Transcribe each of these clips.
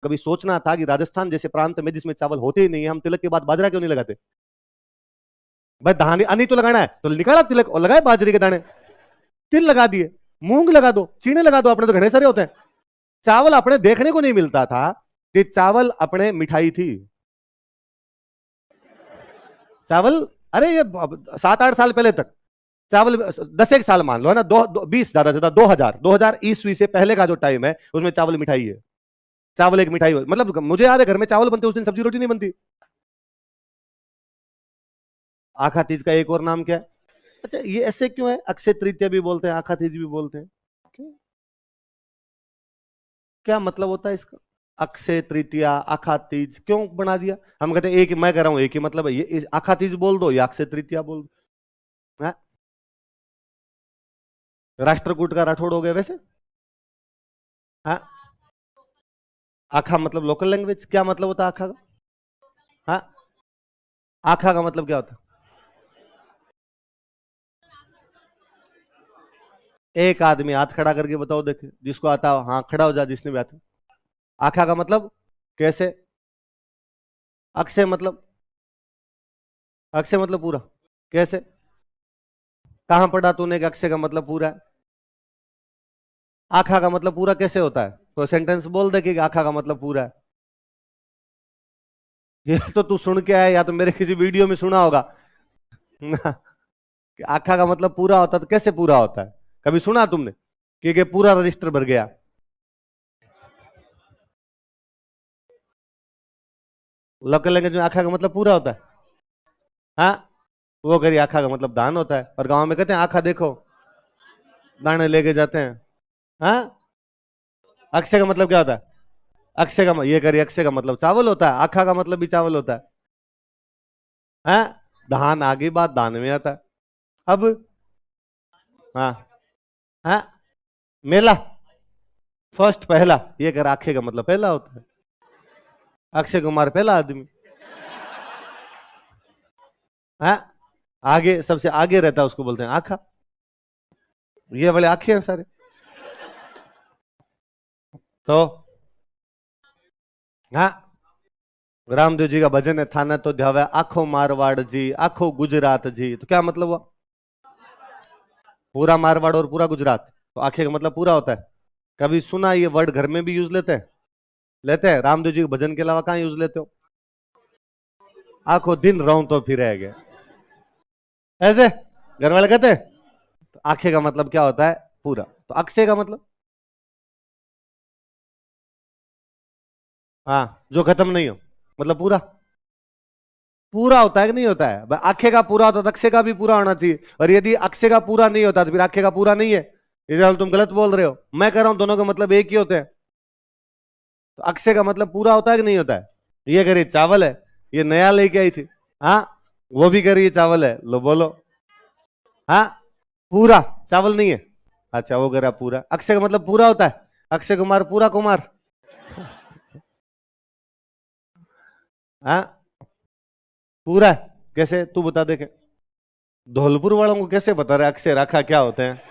कभी सोचना था कि राजस्थान जैसे प्रांत में जिसमें चावल होते ही नहीं है, हम तिलक के बाद बाजरा क्यों नहीं लगाते? भाई धान अन्नी तो लगाना है तो निकाला तिलक और लगाए बाजरे के दाने, तिल लगा दिए, मूंग लगा दो, चीने लगा दो, अपने तो घने सारे होते हैं। चावल अपने देखने को नहीं मिलता था कि चावल अपने मिठाई थी। चावल, अरे ये 7-8 साल पहले तक चावल, 10 साल मान लो है ना, 20 ज्यादा से ज्यादा 2000 ईस्वी से पहले का जो टाइम है उसमें चावल मिठाई है। चावल एक मिठाई, मतलब मुझे याद है घर में चावल बनते उस दिन सब्जी रोटी नहीं बनती। आखा तीज का एक और नाम क्या है? अच्छा ये ऐसे क्यों है? अक्षय तृतीया भी बोलते हैं, आखा तीज भी बोलते हैं, क्या मतलब होता है इसका? अक्षय तृतीया, आखा तीज क्यों बना दिया? हम कहते हैं एक, मैं कह रहा हूं एक ही मतलब है, ये आखा तीज बोल दो या अक्षय तृतीया बोल दो। हाँ? राष्ट्रकूट का राठौड़ हो गया वैसे। हाँ? आखा मतलब लोकल लैंग्वेज, क्या मतलब होता है आखा का? हाँ? आखा का मतलब क्या होता है? एक आदमी हाथ खड़ा करके बताओ देखे, जिसको आता हो, हाँ खड़ा हो जा जिसने भी आता। आखा का मतलब कैसे? अक्षय मतलब, अक्षय मतलब पूरा, कैसे? कहां पढ़ा तूने कि अक्षय का मतलब पूरा है? आखा का मतलब पूरा कैसे होता है? तो सेंटेंस बोल दे कि आखा का मतलब पूरा है। ये तो तू सुन के आया या तो मेरे किसी वीडियो में सुना होगा ना, कि आखा का मतलब पूरा होता है। तो कैसे पूरा होता है? कभी सुना तुमने कि पूरा रजिस्टर भर गया? लोकल लैंग्वेज में आखा का मतलब पूरा होता है। हाँ? वो करिए, आखा का मतलब दान होता है, पर गांव में कहते हैं आखा देखो, दाने लेके जाते हैं। हाँ? अक्षय का मतलब क्या होता है? अक्षय का ये करिए, अक्षय का मतलब चावल होता है, आखा का मतलब भी चावल होता है। हाँ? धान आगे बात दान में आता है। अब हाँ, हाँ, मेला फर्स्ट पहला, ये कर आखे का मतलब पहला होता है। अक्षय कुमार पहला आदमी। हाँ? आगे सबसे आगे रहता है उसको बोलते हैं आखा। ये वाले आखे हैं सारे। तो हाँ, रामदेव जी का भजन है, थाना तो ध्यावे आखो मारवाड़ जी, आखो गुजरात जी, तो क्या मतलब हुआ? पूरा मारवाड़ और पूरा गुजरात। तो आखे का मतलब पूरा होता है। कभी सुना ये वर्ड घर में भी यूज लेते हैं? लेते हैं? रामदेव जी के भजन के अलावा कहाँ यूज लेते हो? आखो दिन रहूं तो फिर रह गए, ऐसे घर वाले कहते हैं। तो आखे का मतलब क्या होता है? पूरा। तो अक्षय का मतलब, हाँ जो खत्म नहीं हो, मतलब पूरा। पूरा होता है कि नहीं होता है? आखे का पूरा होता है तो अक्षय का भी पूरा होना चाहिए, और यदि अक्षय का पूरा नहीं होता तो फिर आखे का पूरा नहीं है। इधर तुम गलत बोल रहे हो, मैं कह रहा हूं दोनों का मतलब एक ही होते हैं। तो अक्षय का मतलब पूरा होता है कि नहीं होता है? ये कह रही चावल है, ये नया लेके आई थी। हाँ? वो भी कह रही है चावल है, लो बोलो। हाँ? पूरा चावल नहीं है। अच्छा वो कह रहा पूरा, अक्षय का मतलब पूरा होता है, अक्षय कुमार पूरा कुमार। हाँ? पूरा कैसे तू बता देखे? धौलपुर वालों को कैसे बता रहे अक्षय राखा क्या होते हैं?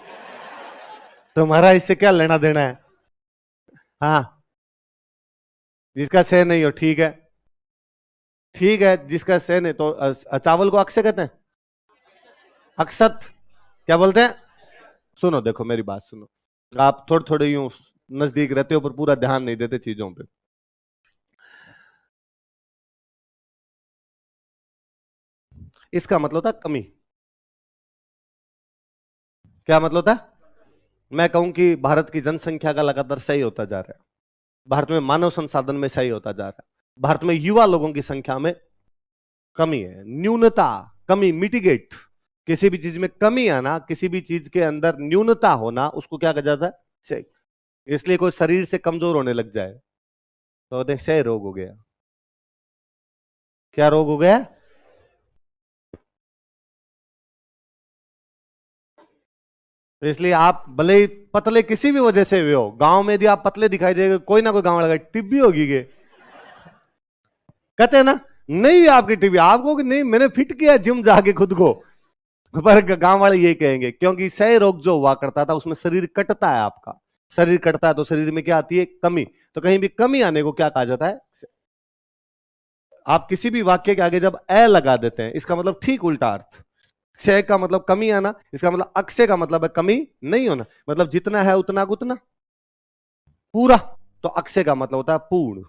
तुम्हारा इससे क्या लेना देना है? हाँ? जिसका सह नहीं हो, ठीक है, ठीक है, जिसका सह नहीं तो चावल को अक्षय कहते हैं, अक्षत क्या बोलते हैं? सुनो देखो मेरी बात सुनो, आप थोड़े थोड़े यूं नजदीक रहते हो पर पूरा ध्यान नहीं देते चीजों पे। इसका मतलब था कमी। क्या मतलब था? मैं कहूं कि भारत की जनसंख्या का लगातार सही होता जा रहा है, भारत में मानव संसाधन में सही होता जा रहा है, भारत में युवा लोगों की संख्या में कमी है, न्यूनता, कमी, मिटिगेट। किसी भी चीज में कमी आना, किसी भी चीज के अंदर न्यूनता होना, उसको क्या कहा जाता है? क्षय। इसलिए कोई शरीर से कमजोर होने लग जाए तो देख क्षय रोग हो गया। क्या रोग हो गया? तो इसलिए आप भले ही पतले किसी भी वजह से हुए हो, गांव में यदि आप पतले दिखाई देंगे, कोई ना कोई गांव लगा टिब्बी होगी के कहते हैं ना, नहीं आपकी टिब्बी, आपको कि नहीं मैंने फिट किया जिम जाके खुद को, पर गांव वाले ये कहेंगे क्योंकि क्षय रोग जो हुआ करता था उसमें शरीर कटता है आपका, शरीर कटता है तो शरीर में क्या आती है? कमी। तो कहीं भी कमी आने को क्या कहा जाता है? आप किसी भी वाक्य के आगे जब ए लगा देते हैं, इसका मतलब ठीक उल्टा अर्थ। क्षय का मतलब कमी आना, इसका मतलब अक्षय का मतलब है कमी नहीं होना, मतलब जितना है उतना गुतना पूरा। तो अक्षय का मतलब होता है पूर्ण।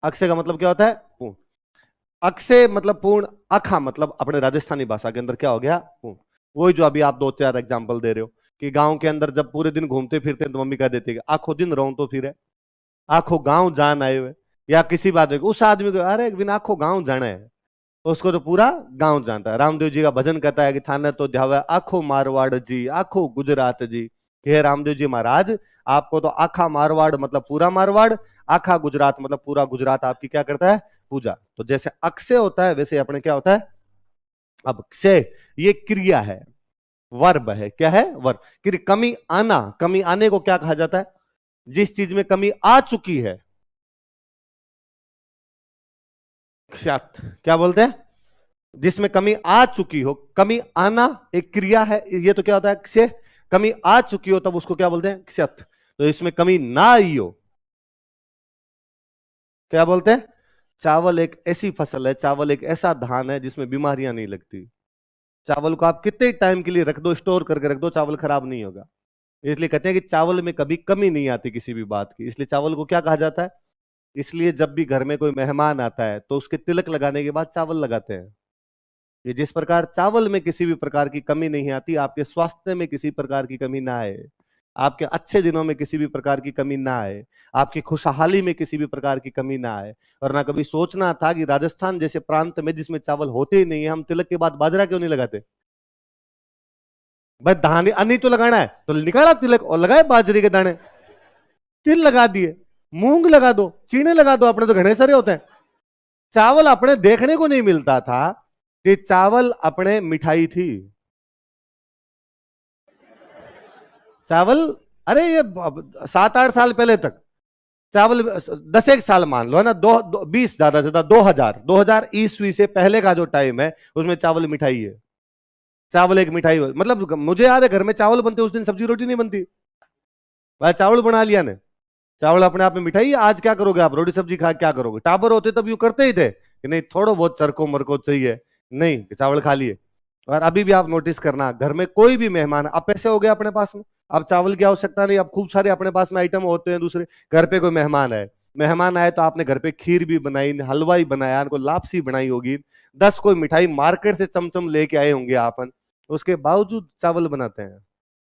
अक्षय का मतलब क्या होता है? पूर्ण। अक्षय मतलब पूर्ण, अखा मतलब अपने राजस्थानी भाषा के अंदर क्या हो गया? पूर्ण। वही जो अभी आप 2-4 एग्जाम्पल दे रहे हो कि गांव के अंदर जब पूरे दिन घूमते फिरते हैं तो मम्मी कह देती है आखो दिन रहो तो फिर आखो गांव जान आए हुए, या किसी बात उस आदमी को अरे एक दिन आखो गांव जाना है, तो उसको तो पूरा गांव जानता है। रामदेव जी का भजन कहता है कि थाने तो ध्यावे आखो मारवाड़ जी, आखो गुजरात जी। हे रामदेव जी महाराज, आपको तो आखा मारवाड़ मतलब पूरा मारवाड़, आखा गुजरात मतलब पूरा गुजरात आपकी क्या करता है? पूजा। तो जैसे अक्षय होता है वैसे अपने क्या होता है? अब क्षय ये क्रिया है, वर्ब है। क्या है? वर्ब। कमी आना, कमी आने को क्या कहा जाता है? जिस चीज में कमी आ चुकी है, क्षत। क्या बोलते हैं? जिसमें कमी आ चुकी हो। कमी आना एक क्रिया है, ये तो क्या होता है? क्षय। कमी आ चुकी हो तब उसको क्या बोलते हैं? क्षत। तो इसमें कमी ना आई हो, क्या बोलते हैं? चावल एक ऐसी फसल है, चावल एक ऐसा धान है जिसमें बीमारियां नहीं लगती। चावल को आप कितने टाइम के लिए रख दो, स्टोर करके रख दो, चावल खराब नहीं होगा। इसलिए कहते हैं कि चावल में कभी कमी नहीं आती किसी भी बात की, इसलिए चावल को क्या कहा जाता है? इसलिए जब भी घर में कोई मेहमान आता है तो उसके तिलक लगाने के बाद चावल लगाते हैं। ये जिस प्रकार चावल में किसी भी प्रकार की कमी नहीं आती, आपके स्वास्थ्य में किसी प्रकार की कमी ना आए, आपके अच्छे दिनों में किसी भी प्रकार की कमी ना आए, आपकी खुशहाली में किसी भी प्रकार की कमी ना आए। और ना कभी सोचना था कि राजस्थान जैसे प्रांत में जिसमें चावल होते ही नहीं है, हम तिलक के बाद बाजरा क्यों नहीं लगाते? भाई धान अन्नी तो लगाना है तो निकाला तिलक और लगाए बाजरे के दाने, तिल लगा दिए, मूंग लगा दो, चीने लगा दो, अपने तो घने सारे होते हैं। चावल अपने देखने को नहीं मिलता था कि चावल अपने मिठाई थी। चावल, अरे ये 7-8 साल पहले तक चावल, 10 एक साल मान लो है ना, 20 ज्यादा से ज्यादा 2000 ईस्वी से पहले का जो टाइम है उसमें चावल मिठाई है। चावल एक मिठाई हो, मतलब मुझे याद है घर में चावल बनते उस दिन सब्जी रोटी नहीं बनती, भाई चावल बना लिया ने। चावल अपने आप में मिठाई है। आज क्या करोगे आप? रोटी सब्जी खा क्या करोगे? टाबर होते तब यूं करते ही थे कि नहीं थोड़ा बहुत चरको मरको चाहिए, नहीं चावल खा लिए। और अभी भी आप नोटिस करना, घर में कोई भी मेहमान, अब पैसे हो गए अपने पास में, अब चावल की आवश्यकता नहीं, अब खूब सारे अपने पास में आइटम होते हैं दूसरे। घर पे कोई मेहमान है, मेहमान आए तो आपने घर पे खीर भी बनाई, हलवाई बनाया, उनको लापसी बनाई होगी, 10 कोई मिठाई मार्केट से चमचम लेके आए होंगे आपन, उसके बावजूद चावल बनाते हैं।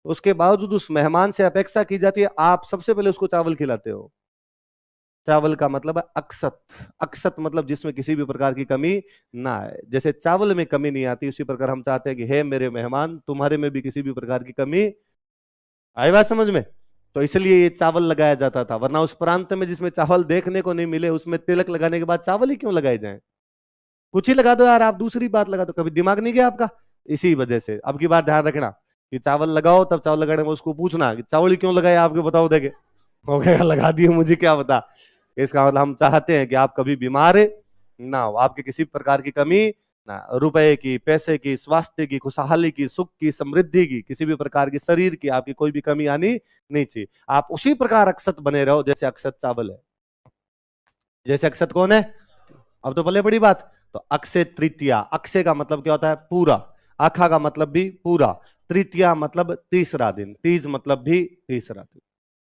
उसके बावजूद उस मेहमान से अपेक्षा की जाती है आप सबसे पहले उसको चावल खिलाते हो। चावल का मतलब है अक्षत। अक्षत मतलब जिसमें किसी भी प्रकार की कमी ना आए। जैसे चावल में कमी नहीं आती, उसी प्रकार हम चाहते हैं कि हे मेरे मेहमान, तुम्हारे में भी किसी भी प्रकार की कमी आई। बात समझ में? तो इसलिए ये चावल लगाया जाता था, वरना उस प्रांत में जिसमें चावल देखने को नहीं मिले उसमें तिलक लगाने के बाद चावल ही क्यों लगाए जाए? कुछ ही लगा दो यार, आप दूसरी बात लगा दो। कभी दिमाग नहीं गया आपका? इसी वजह से अब की बात ध्यान रखना कि चावल लगाओ, तब चावल लगाने में उसको पूछना कि चावल क्यों लगाए आपके, बताओ देखे। हो गया लगा दिए, मुझे क्या बता। इसका मतलब हम चाहते हैं कि आप कभी बीमार ना हो, आपकी किसी प्रकार की कमी ना, रुपए की, पैसे की, स्वास्थ्य की, खुशहाली की, सुख की, समृद्धि की, किसी भी प्रकार की, शरीर की आपकी कोई भी कमी आनी नहीं चाहिए। आप उसी प्रकार अक्षत बने रहो जैसे अक्षत चावल है। जैसे अक्षत कौन है? अब तो भले बड़ी बात। तो अक्षय तृतीया, अक्षय का मतलब क्या होता है? पूरा। आखा का मतलब भी पूरा। तृतीया मतलब तीसरा दिन, तीज मतलब भी तीसरा दिन।